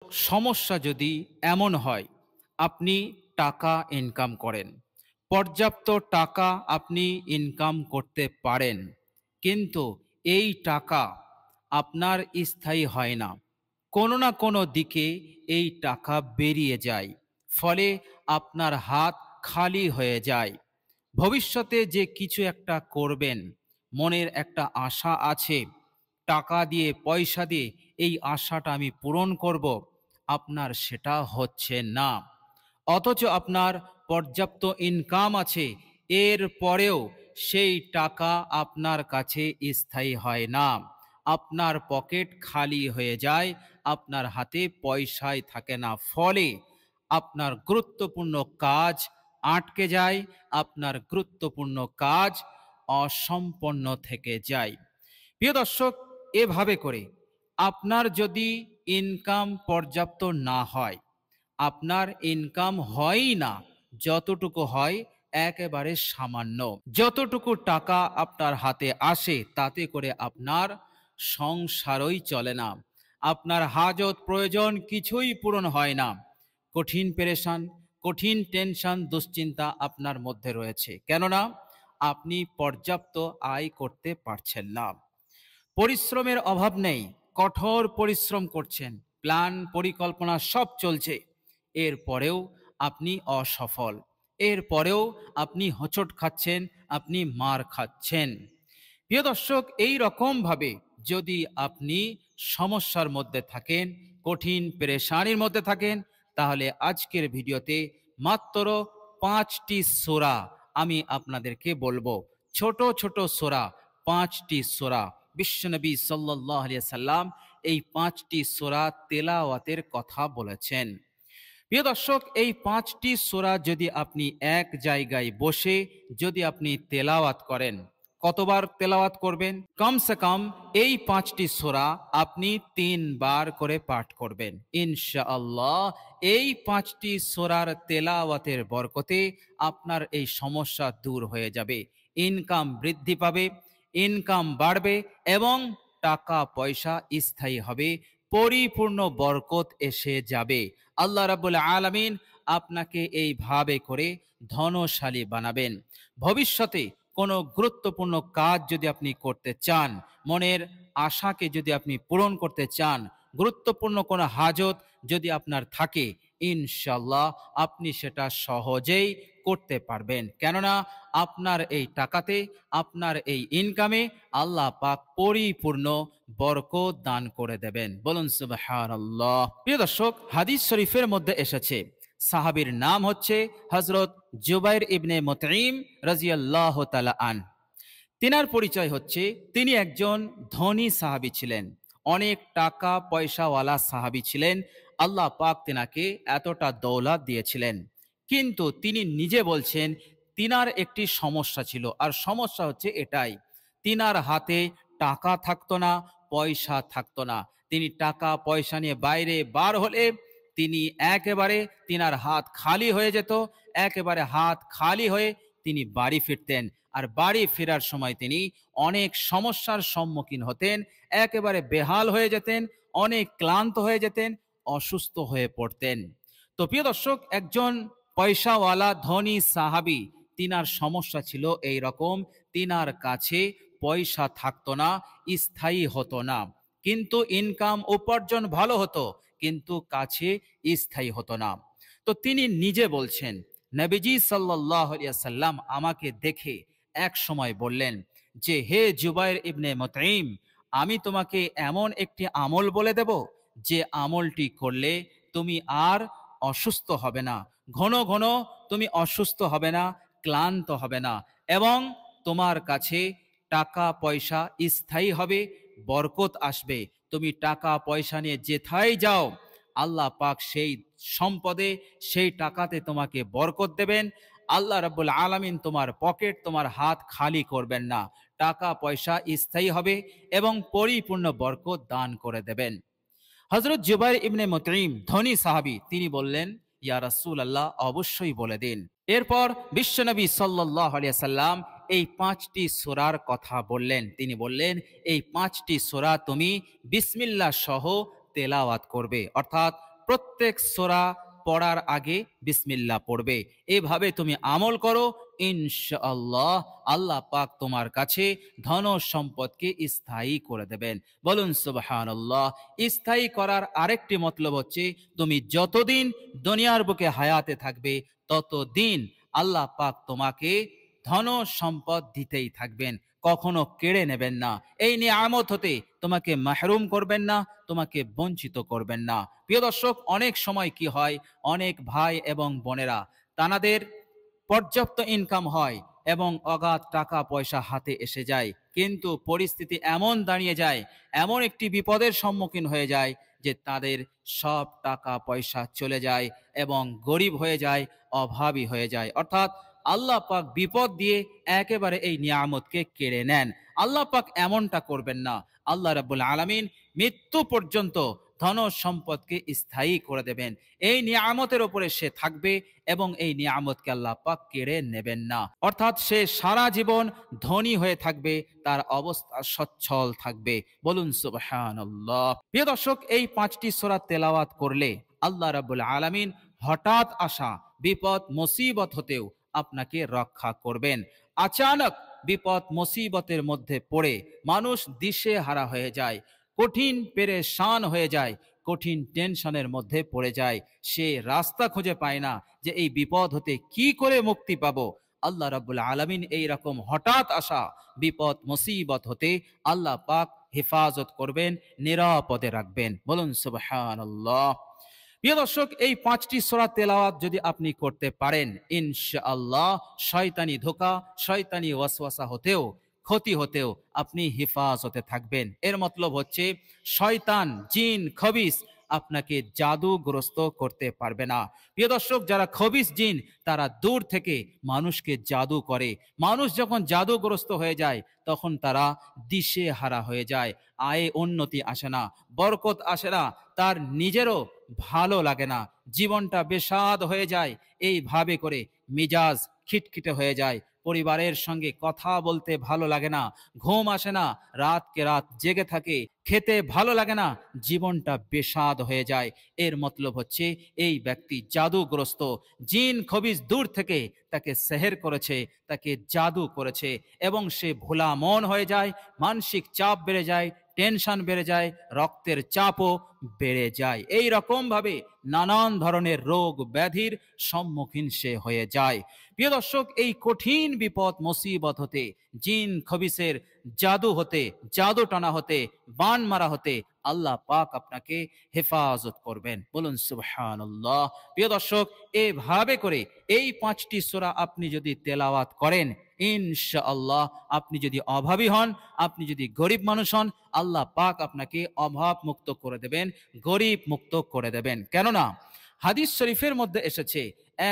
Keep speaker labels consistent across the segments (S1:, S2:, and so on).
S1: সমস্যা যদি এমন হয় আপনি টাকা ইনকাম করেন, পর্যাপ্ত টাকা আপনি ইনকাম করতে পারেন, কিন্তু এই টাকা আপনার স্থায়ী হয় না। কোনো না কোনো দিকে এই টাকা বেরিয়ে যায়, ফলে আপনার হাত খালি হয়ে যায়। ভবিষ্যতে যে কিছু একটা করবেন, মনের একটা আশা আছে, টাকা দিয়ে পয়সা দিয়ে এই আশাটা আমি পূরণ করব, আপনার সেটা হচ্ছে না। অথচ আপনার পর্যাপ্ত ইনকাম আছে, এর পরেও সেই টাকা আপনার কাছে স্থায়ী হয় না। আপনার পকেট খালি হয়ে যায়, আপনার হাতে পয়সাই থাকে না, ফলে আপনার গুরুত্বপূর্ণ কাজ আটকে যায়, আপনার গুরুত্বপূর্ণ কাজ অসম্পন্ন থেকে যায়। প্রিয় দর্শক, এভাবে করে আপনার যদি ইনকাম পর্যাপ্ত না হয়, আপনার ইনকাম হয়ই না, যতটুকু হয় একেবারে সামান্য, যতটুকু টাকা আপনার হাতে আসে তাতে করে আপনার সংসারই চলে না, আপনার হাজত প্রয়োজন কিছুই পূরণ হয় না। কঠিন পেরেশান, কঠিন টেনশন, দুশ্চিন্তা আপনার মধ্যে রয়েছে, কেননা আপনি পর্যাপ্ত আয় করতে পারছেন না। পরিশ্রমের অভাব নেই, কঠোর পরিশ্রম করছেন, প্ল্যান পরিকল্পনা সব চলছে, এরপরেও আপনি অসফল, এরপরেও আপনি হোঁচট খাচ্ছেন, আপনি মার খাচ্ছেন। প্রিয় দর্শক, এই রকমভাবে যদি আপনি সমস্যার মধ্যে থাকেন, কঠিন পেরেশানির মধ্যে থাকেন, তাহলে আজকের ভিডিওতে মাত্র 5টি সূরা আমি আপনাদেরকে বলবো। ছোট ছোট সূরা, 5টি সূরা। বিশ্বনবী সাল্লাল্লাহু আলাইহি সাল্লাম এই 5টি সূরা তেলাওয়াতের কথা বলেছেন। প্রিয় দর্শক, এই 5টি সূরা যদি আপনি এক জায়গায় বসে যদি আপনি তেলাওয়াত করেন, কতবার তেলাওয়াত করবেন? কমসে কম এই 5টি সূরা আপনি 3 বার করে পাঠ করবেন ইনশাআল্লাহ। এই 5টি সূরার তেলাওয়াতের বরকতে আপনার এই সমস্যা দূর হয়ে যাবে, ইনকাম বৃদ্ধি পাবে, ইনকাম বাড়বে এবং টাকা পয়সা স্থায়ী হবে, পরিপূর্ণ বরকত এসে যাবে। আল্লাহ রাব্বুল আলামিন আপনাকে এইভাবে করে ধনশালী বানাবেন। ভবিষ্যতে কোনো গুরুত্বপূর্ণ কাজ যদি আপনি করতে চান, মনের আশাকে যদি আপনি পূরণ করতে চান, গুরুত্বপূর্ণ কোনো হাজত যদি আপনার থাকে, ইনশাল্লাহ আপনি সেটা সহজেই করতে পারবেন, কেননা আপনার এই টাকাতে, আপনার এই ইনকামে আল্লাহ পাক পরিপূর্ণ বরকত দান করে দেবেন। বলুন সুবহানাল্লাহ। প্রিয় দর্শক, হাদিস শরীফের মধ্যে এসেছে, সাহাবীর নাম হচ্ছে হযরত জুবাইর ইবনে মুতঈম রাদিয়াল্লাহু তাআলা আন। তিনার পরিচয় হচ্ছে তিনি একজন ধনী সাহাবী ছিলেন, অনেক টাকা পয়সাওয়ালা সাহাবী ছিলেন। আল্লাহ পাক তিনাকে এতটা দৌলত দিয়েছিলেন, কিন্তু তিনি নিজে বলছেন তিনার একটি সমস্যা ছিল, আর সমস্যা হচ্ছে এটাই, তিনার হাতে টাকা থাকতো না, পয়সা থাকতো না। তিনি টাকা পয়সা নিয়ে বাইরে বার হলে তিনি একেবারে, তিনার হাত খালি হয়ে যেত, একেবারে হাত খালি হয়ে তিনি বাড়ি ফিরতেন। আর বাড়ি ফেরার সময় তিনি অনেক সমস্যার সম্মুখীন হতেন, একেবারে বেহাল হয়ে যেতেন, অনেক ক্লান্ত হয়ে যেতেন, অসুস্থ হয়ে পড়তেন। তো প্রিয় দর্শক, একজন পয়সাওয়ালা ধনী সাহাবী, তিনার সমস্যা ছিল এই রকম, তিনার কাছে পয়সা থাকতো না, স্থায়ী হতো না, কিন্তু ইনকাম উপার্জন ভালো হতো, কিন্তু কাছে স্থায়ী হতো না। তো তিনি নিজে বলছেন, নবীজি সাল্লাল্লাহু আলাইহি সাল্লাম আমাকে দেখে এক সময় বললেন যে, হে জুবাইর ইবনে মুতঈম, আমি তোমাকে এমন একটি আমল বলে দেব, যে আমলটি করলে তুমি আর অসুস্থ হবে না, ঘন ঘন তুমি অসুস্থ হবে না, ক্লান্ত হবে না, এবং তোমার কাছে টাকা পয়সা স্থায়ী হবে, বরকত আসবে। তুমি টাকা পয়সা নিয়ে যেথায় যাও, আল্লাহ পাক সেই সম্পদে, সেই টাকাতে তোমাকে বরকত দেবেন। আল্লাহ রাব্বুল আলামিন তোমার পকেট, তোমার হাত খালি করবেন না, টাকা পয়সা স্থায়ী হবে এবং পরিপূর্ণ বরকত দান করে দেবেন। হযরত জুবাইর ইবনে মুতঈম ধনী সাহাবী, তিনি বললেন, ইয়া রাসূলুল্লাহ, অবশ্যই বলে দিন। এরপর বিশ্বনবী সাল্লাল্লাহু আলাইহি সাল্লাম এই 5টি সূরার কথা বললেন। তিনি বললেন, এই 5টি সূরা তুমি বিসমিল্লাহ সহ তেলাওয়াত করবে, অর্থাৎ প্রত্যেক সূরা পড়ার আগে বিসমিল্লাহ পড়বে। এভাবে তুমি আমল করো, ইনশাআল্লাহ আল্লাহ পাক তোমার কাছে ধন সম্পদকে স্থায়ী করে দেবেন। বলুন সুবহানাল্লাহ। স্থায়ী করার আরেকটি মতলব হচ্ছে, তুমি যতদিন দুনিয়ার বুকে হায়াতে থাকবে ততদিন আল্লাহ পাক তোমাকে ধন সম্পদ দিতেই থাকবেন, কখনো কেড়ে নেবেন না। এই নিয়ামত হতে তোমাকে মাহরুম করবেন না, তোমাকে বঞ্চিত করবেন না। প্রিয় দর্শক, অনেক সময় কি হয়, অনেক ভাই এবং বোনেরা তাদের পর্যাপ্ত ইনকাম হয় এবং অগাধ টাকা পয়সা হাতে এসে যায়, কিন্তু পরিস্থিতি এমন দাঁড়িয়ে যায়, এমন একটি বিপদের সম্মুখীন হয়ে যায় যে তাদের সব টাকা পয়সা চলে যায় এবং গরিব হয়ে যায়, অভাবী হয়ে যায়। অর্থাৎ আল্লাহ পাক বিপদ দিয়ে একেবারে এই নিয়ামতকে কেড়ে নেন। আল্লাহ পাক এমনটা করবেন না। আল্লাহ রাব্বুল আলামিন মৃত্যু পর্যন্ত ধন সম্পদকে স্থায়ী করে দেবেন। এই নিয়ামতের উপরে সে থাকবে এবং এই নিয়ামতকে আল্লাহ পাক কেড়ে নেবেন না। অর্থাৎ সে সারা জীবন ধনী হয়ে থাকবে, তার অবস্থা সচ্ছল থাকবে। বলুন সুবহানাল্লাহ। প্রিয় দর্শক, এই 5টি সূরা তেলাওয়াত করলে আল্লাহ রাব্বুল আলামিন হঠাৎ আসা বিপদ মুসিবত হতেও আপনাকে রক্ষা করবেন। আচানক বিপদ মুসিবতের মধ্যে পড়ে মানুষ দিশে হারা হয়ে যায়, কঠিন পেরেশান হয়ে যায়, কঠিন টেনশনের মধ্যে পড়ে যায়, সে রাস্তা খুঁজে পায় না যে এই বিপদ হতে কি করে মুক্তি পাবো। আল্লাহ রাব্বুল আলামিন এই রকম হঠাৎ আসা বিপদ মুসিবত হতে আল্লাহ পাক হেফাজত করবেন, নিরাপদে রাখবেন। বলুন সুবহানাল্লাহ। প্রিয় দর্শক, এই 5টি সূরা তেলাওয়াত যদি আপনি করতে পারেন, ইনশাআল্লাহ শয়তানি ধোঁকা, শয়তানি ওয়াসওয়াসা হতেও, ক্ষতি হতেও আপনি হেফাজতে থাকবেন। এর মতলব হচ্ছে, শয়তান, জিন, খবিস আপনাকে জাদুগ্রস্ত করতে পারবে না। প্রিয় দর্শক, যারা খবিস জিন তারা দূর থেকে মানুষকে জাদু করে। মানুষ যখন জাদুগ্রস্ত হয়ে যায় তখন তারা দিশে হারা হয়ে যায়, আয়ে উন্নতি আসে না, বরকত আসে না, তার নিজেরও ভালো লাগে না, জীবনটা বেস্বাদ হয়ে যায়। এইভাবে করে মিজাজ খিটখিটে হয়ে যায়, পরিবারের সঙ্গে কথা বলতে ভালো লাগে না, ঘুম আসে না, রাতকে রাত জেগে থাকে, খেতে ভালো লাগে না, জীবনটা বেস্বাদ হয়ে যায়। এর মতলব হচ্ছে এই ব্যক্তি জাদুগ্রস্ত। জিন খবিস দূর থেকে তাকে সেহের করেছে, তাকে জাদু করেছে এবং সে ভোলা মন হয়ে যায়, মানসিক চাপ বেড়ে যায়, টেনশন বেড়ে যায়, রক্তের চাপও বেড়ে যায়। এই রকম ভাবে নানান ধরনের রোগ ব্যাধির সম্মুখীন সে হয়ে যায়। প্রিয় দর্শক, এই কঠিন বিপদ মুসিবত হতে, জিন খবিসের জাদু হতে, জাদু টানা হতে, বান মারা হতে আল্লাহ পাক আপনাকে হেফাজত করবেন। বলুন সুবহানাল্লাহ। প্রিয় দর্শক, এভাবে করে এই 5টি সূরা আপনি যদি তেলাওয়াত করেন, ইনশাআল্লাহ আপনি যদি অভাবী হন, আপনি যদি গরিব মানুষ হন, আল্লাহ পাক আপনাকে অভাব মুক্ত করে দেবেন, গরিব মুক্ত করে দেবেন। কেননা হাদিস শরীফের মধ্যে এসেছে,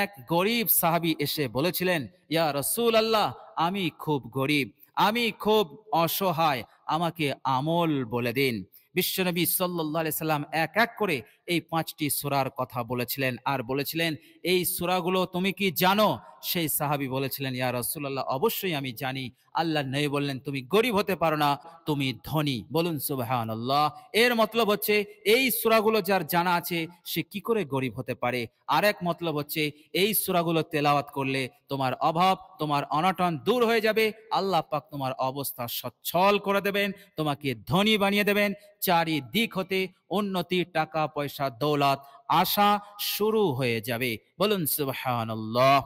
S1: এক গরিব সাহাবী এসে বলেছিলেন, ইয়া রাসূলুল্লাহ, আমি খুব গরিব, আমি খুব অসহায়, আমাকে আমল বলে দিন। বিশ্বনবী সাল্লাল্লাহু আলাইহি সাল্লাম এক এক করে এই 5টি সূরার কথা বলেছিলেন আর বলেছিলেন, এই সূরাগুলো তুমি কি জানো? সেই সাহাবী বলেছিলেন, ইয়া রাসূলুল্লাহ, অবশ্যই আমি জানি। আল্লাহর নবী বললেন, তুমি গরিব হতে পারো না, তুমি ধনী। বলুন সুবহানাল্লাহ। এর মতলব হচ্ছে, এই সূরাগুলো যার জানা আছে সে কি করে গরিব হতে পারে। আরেক মতলব হচ্ছে, এই সূরাগুলো তেলাওয়াত করলে তোমার অভাব, তোমার অনটন দূর হয়ে যাবে, আল্লাহ পাক তোমার অবস্থা সচ্ছল করে দেবেন, তোমাকে ধনী বানিয়ে দেবেন, চারিদিক হতে উন্নতি, টাকা পয়সা, দৌলত আসা শুরু হয়ে যাবে। বলুন সুবহানাল্লাহ।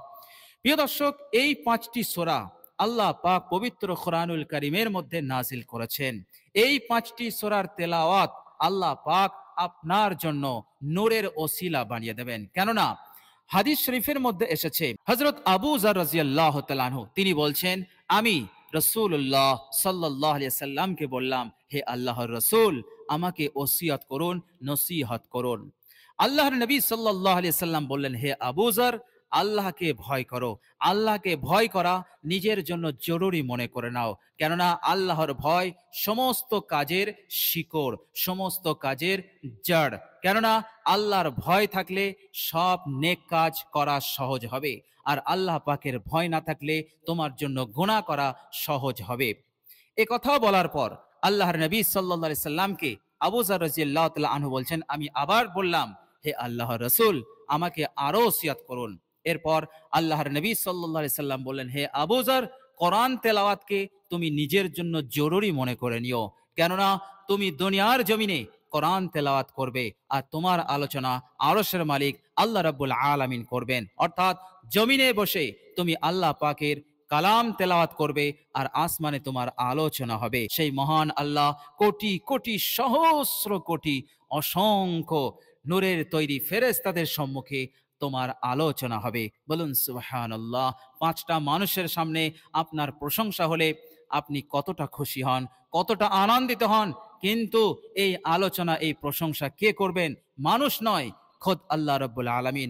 S1: প্রিয় দর্শক, এই 5টি সূরা আল্লাহ পাক পবিত্র কোরআনুল কারীমের মধ্যে নাজিল করেছেন। এই 5টি সূরার তেলাওয়াত আল্লাহ পাক আপনার জন্য নূরের ওসিলা বানিয়ে দেবেন। কেননা হাদিস শরীফের মধ্যে এসেছে, হযরত আবু যর রাদিয়াল্লাহু তাআলা আনহু তিনি বলছেন, আমি রাসূলুল্লাহ সাল্লাল্লাহু আলাইহি সাল্লামকে বললাম, হে আল্লাহর রাসূল, আমাকে ওসিয়ত করুন, নসিহত করুন। আল্লাহর নবী সাল্লাল্লাহু আলাইহি সাল্লাম বললেন, হে আবু যর, আল্লাহকে ভয় করো। আল্লাহকে ভয় করা নিজের জন্য জরুরি মনে করে নাও, কেননা আল্লাহর ভয় সমস্ত কাজের শিকড়, সমস্ত কাজের জড়। কেননা আল্লাহর ভয় থাকলে সব নেক কাজ করা সহজ হবে, আর আল্লাহ পাকের ভয় না থাকলে তোমার জন্য গুনাহ করা সহজ হবে। এ কথা বলার পর আল্লাহর নবী সাল্লাল্লাহু আলাইহি সাল্লামকে আবু যর রাদিয়াল্লাহু তাআলা আনহু বলছেন, আমি আবার বললাম, হে আল্লাহর রসুল, আমাকে আরো ওসিয়াত করুন। এরপর আল্লাহর নবী সাল্লাল্লাহু আলাইহি সাল্লাম বললেন, হে আবু যর, কোরআন তেলাওয়াতকে তুমি নিজের জন্য জরুরি মনে করে নিও, কেননা তুমি দুনিয়ার জমিনে কোরআন তেলাওয়াত করবে আর তোমার আলোচনা আরশের মালিক আল্লাহ রাব্বুল আলামিন করবেন। অর্থাৎ জমিনে বসে তুমি আল্লাহ পাকের কালাম তেলাওয়াত করবে আর আসমানে তোমার আলোচনা হবে। সেই মহান আল্লাহ কোটি কোটি সহস্র কোটি অসংখ্য নূরের তৈরি ফেরেশতাদের সম্মুখে তোমার আলোচনা হবে। বলুন সুবহানাল্লাহ। পাঁচটা মানুষের সামনে আপনার প্রশংসা হলে আপনি কতটা খুশি হন, কতটা আনন্দিত হন। কিন্তু এই আলোচনা, এই প্রশংসা কে করবেন? মানুষ নয়, খোদ আল্লাহ রাব্বুল আলামিন।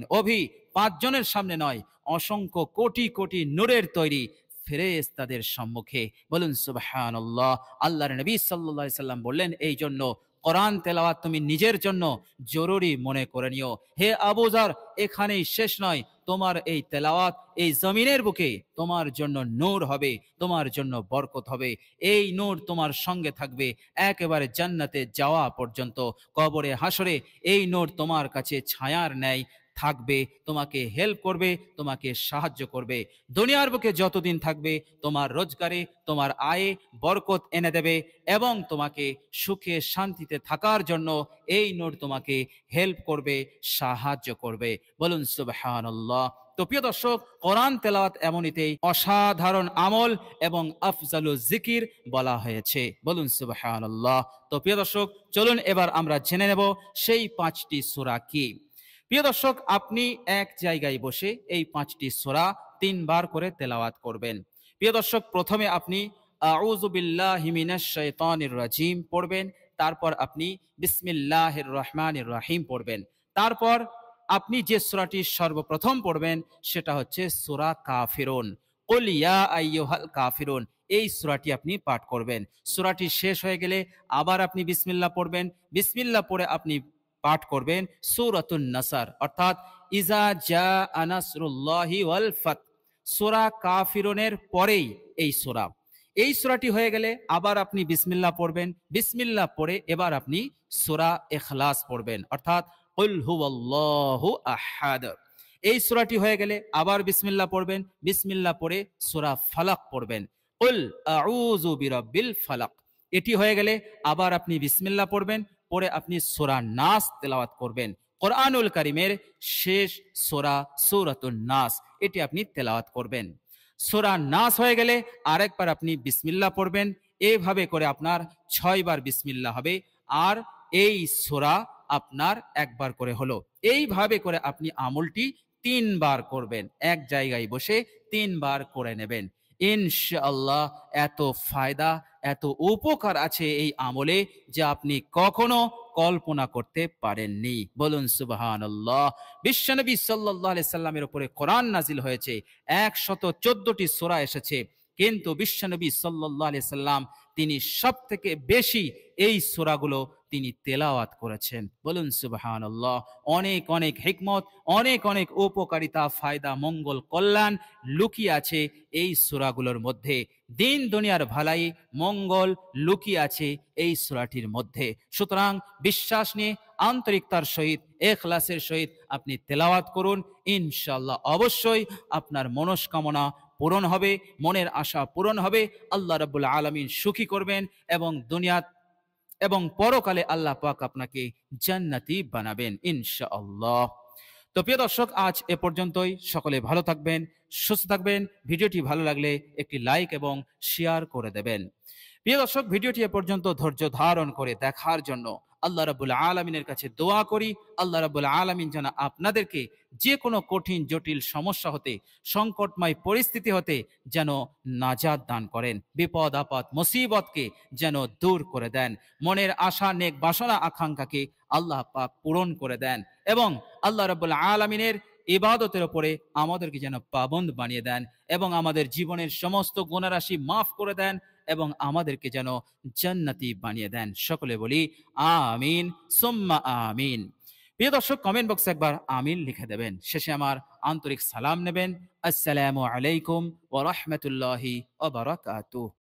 S1: পাঁচজনের সামনে নয়, অসংখ্য কোটি কোটি নূরের তৈরি ফেরেশতাদের সম্মুখে। বলুন সুবহানাল্লাহ। আল্লাহর নবী সাল্লাল্লাহু আলাইহি সাল্লাম বললেন, এই জন্য কোরআন তেলাওয়াত তুমি নিজের জন্য জরুরি মনে করে নিও। হে আবু যর, এখানেই শেষ নয়, তোমার এই তেলাওয়াত এই জমিনের বুকে তোমার জন্য নূর হবে, তোমার জন্য বরকত হবে। এই নূর তোমার সঙ্গে থাকবে একেবারে জান্নাতে যাওয়া পর্যন্ত। কবরে হাসরে এই নূর তোমার কাছে ছায়ার ন্যায় থাকবে, তোমাকে হেল্প করবে, তোমাকে সাহায্য করবে। দুনিয়ার বুকে যতদিন থাকবে তোমার রোজগারে, তোমার আয়ে বরকত এনে দেবে এবং তোমাকে সুখে শান্তিতে থাকার জন্য এই নূর তোমাকে হেল্প করবে, সাহায্য করবে। বলুন সুবহানাল্লাহ। তো প্রিয় দর্শক, কোরআন তেলাওয়াত এমনিতেই অসাধারণ আমল এবং আফজালু জিকির বলা হয়েছে। বলুন সুবহানাল্লাহ। তো প্রিয় দর্শক, চলুন এবার আমরা জেনে নেব সেই পাঁচটি সূরা কি। প্রিয় দর্শক, আপনি এক জায়গায় বসে এই পাঁচটি সূরা 3 বার করে তেলাওয়াত করবেন। প্রিয় দর্শক, প্রথমে আপনি আউযু বিল্লাহি মিনাশ শাইতানির রাজিম পড়বেন, তারপর আপনি বিসমিল্লাহির রহমানির রহিম পড়বেন। তারপর আপনি যে সূরাটি সর্বপ্রথম পড়বেন সেটা হচ্ছে সূরা কাফিরুন। কুল ইয়া আইয়ুহাল কাফিরুন, এই সূরাটি আপনি পাঠ করবেন। সূরাটি শেষ হয়ে গেলে আবার আপনি বিসমিল্লাহ পড়বেন। বিসমিল্লাহ পড়ে আপনি পাঠ করবেন সূরাতুন নাসর, অর্থাৎ ইজা জাআ নাসরুল্লাহি ওয়াল ফাত। সূরা কাফিরুনের পরেই এই সূরা। এই সূরাটি হয়ে গেলে আবার আপনি বিসমিল্লাহ পড়বেন। বিসমিল্লাহ পড়ে এবার আপনি সূরা ইখলাস পড়বেন, অর্থাৎ কুল হুয়াল্লাহু আহাদ। এই সূরাটি হয়ে গেলে আবার বিসমিল্লাহ পড়বেন। বিসমিল্লাহ পড়ে সূরা ফালাক পড়বেন, কুল আউযু বিরাব্বিল ফালাক। এটি হয়ে গেলে আবার আপনি বিসমিল্লাহ পড়বেন, পরে আপনি সূরা নাস তেলাওয়াত করবেন। কোরআনুল কারীমের শেষ সূরা সূরাতুন নাস, এটি আপনি তেলাওয়াত করবেন। সূরা নাস হয়ে গেলে আরেকবার আপনি বিসমিল্লাহ পড়বেন। এইভাবে করে আপনার 6 বার বিসমিল্লাহ হবে, আর এই সূরা আপনার একবার করে হলো। এইভাবে করে আপনি আমলটি 3 বার করবেন, এক জায়গায় বসে 3 বার করে নেবেন। ইনশাআল্লাহ এত ফায়দা, এত উপকার আছে এই আমলে যে আপনি কখনো কল্পনা করতে পারেননি। বলুন সুবহানাল্লাহ। বিশ্বনবী সাল্লাল্লাহু আলাইহি সাল্লামের উপরে কোরআন নাজিল হয়েছে, 114টি সূরা এসেছে, কিন্তু বিশ্বনবী সাল্লাল্লাহু আলাইহি সাল্লাম তিনি সবথেকে বেশি এই সূরাগুলো তিনি তেলাওয়াত করেছেন। বলুন সুবহানাল্লাহ। অনেক অনেক হিকমত, অনেক অনেক উপকারিতা, ফায়দা, মঙ্গল, কল্যাণ লুকিয়ে আছে এই সূরাগুলোর মধ্যে। দিন দুনিয়ার ভালাই মঙ্গল লুকিয়ে আছে এই সূরাটির মধ্যে। সুতরাং বিশ্বাস নিয়ে আন্তরিকতার সহিত, ইখলাসের সহিত আপনি তেলাওয়াত করুন। ইনশাআল্লাহ অবশ্যই আপনার মনস্কামনা পূরণ হবে, মনের আশা পূরণ হবে। আল্লাহ রাব্বুল আলামিন সুখী করবেন এবং দুনিয়া এবং পরকালে আল্লাহ পাক আপনাকে জান্নাতি বানাবেন ইনশাআল্লাহ। তো প্রিয় দর্শক, আজ এ পর্যন্তই। সকলে ভালো থাকবেন, সুস্থ থাকবেন। ভিডিওটি ভালো লাগলে একটি লাইক এবং শেয়ার করে দেবেন। প্রিয় দর্শক, ভিডিওটি এ পর্যন্ত ধৈর্য ধারণ করে দেখার জন্য আল্লাহ রাব্বুল আলামিনের কাছে দোয়া করি, আল্লাহ রাব্বুল আলামিন যেন আপনাদেরকে যে কোনো কঠিন জটিল সমস্যা হতে, সংকটময় পরিস্থিতি হতে যেন নাজাত দান করেন, বিপদ আপদ মুসিবতকে যেন দূর করে দেন, মনের আশা নেক বাসনা আকাঙ্ক্ষাকে আল্লাহ পাক পূরণ করে দেন এবং আল্লাহ রাব্বুল আলামিনের ইবাদতের উপরে আমাদেরকে যেন পাবন্দ বানিয়ে দেন এবং আমাদের জীবনের সমস্ত গুনাহরাশি মাফ করে দেন এবং আমাদেরকে যেন জান্নাতি বানিয়ে দেন। সকলে বলি আমিন সুম্মা আমিন। প্রিয় দর্শক, কমেন্ট বক্সে একবার আমিন লিখে দেবেন। শেষে আমার আন্তরিক সালাম নেবেন। আসসালামু আলাইকুম ওয়া রাহমাতুল্লাহি ওয়া বারাকাতুহু।